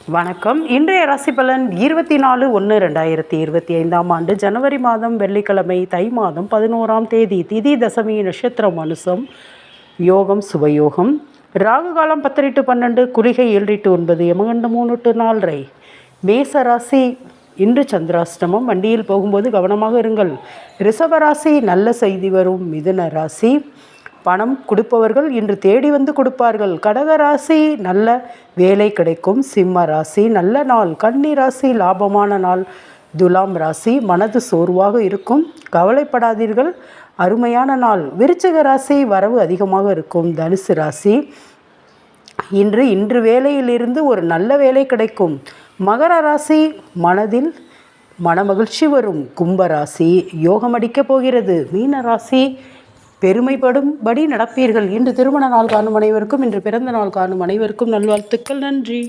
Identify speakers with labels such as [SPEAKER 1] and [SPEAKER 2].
[SPEAKER 1] வணக்கம். இன்றைய ராசி பலன் 24/1/2025 ஆண்டு ஜனவரி மாதம் வெள்ளிக்கிழமை தை மாதம் 11ஆம் தேதி. திதி தசமி, நட்சத்திரம் அனுசம், யோகம் சுபயோகம், ராகு காலம் 10 to 12, குளிகை 7 to 9, யமகண்டம் 3 to 4. மேச ராசி இன்று சந்திராஷ்டமம். வண்டியில் போகும்போது கவனமாக இருங்கள். ரிஷபராசி நல்ல செய்தி வரும். மிதுன ராசி பணம் கொடுப்பவர்கள் இன்று தேடி வந்து கொடுப்பார்கள். கடகராசி நல்ல வேலை கிடைக்கும். சிம்ம ராசி நல்ல நாள். கன்னி ராசி லாபமான நாள். துலாம் ராசி மனது சோர்வாக இருக்கும், கவலைப்படாதீர்கள், அருமையான நாள். விருச்சிக ராசி வரவு அதிகமாக இருக்கும். தனுசு ராசி இன்று வேலையிலிருந்து ஒரு நல்ல வேலை கிடைக்கும். மகர ராசி மனதில் மனமகிழ்ச்சி வரும். கும்பராசி யோகம் அடிக்கப் போகிறது. மீன ராசி பெருமைப்படும்படி நடப்பீர்கள். இன்று திருமண நாள் காணும் அனைவருக்கும், இன்று பிறந்த நாள் காணும் அனைவருக்கும் நல்வாழ்த்துக்கள். நன்றி.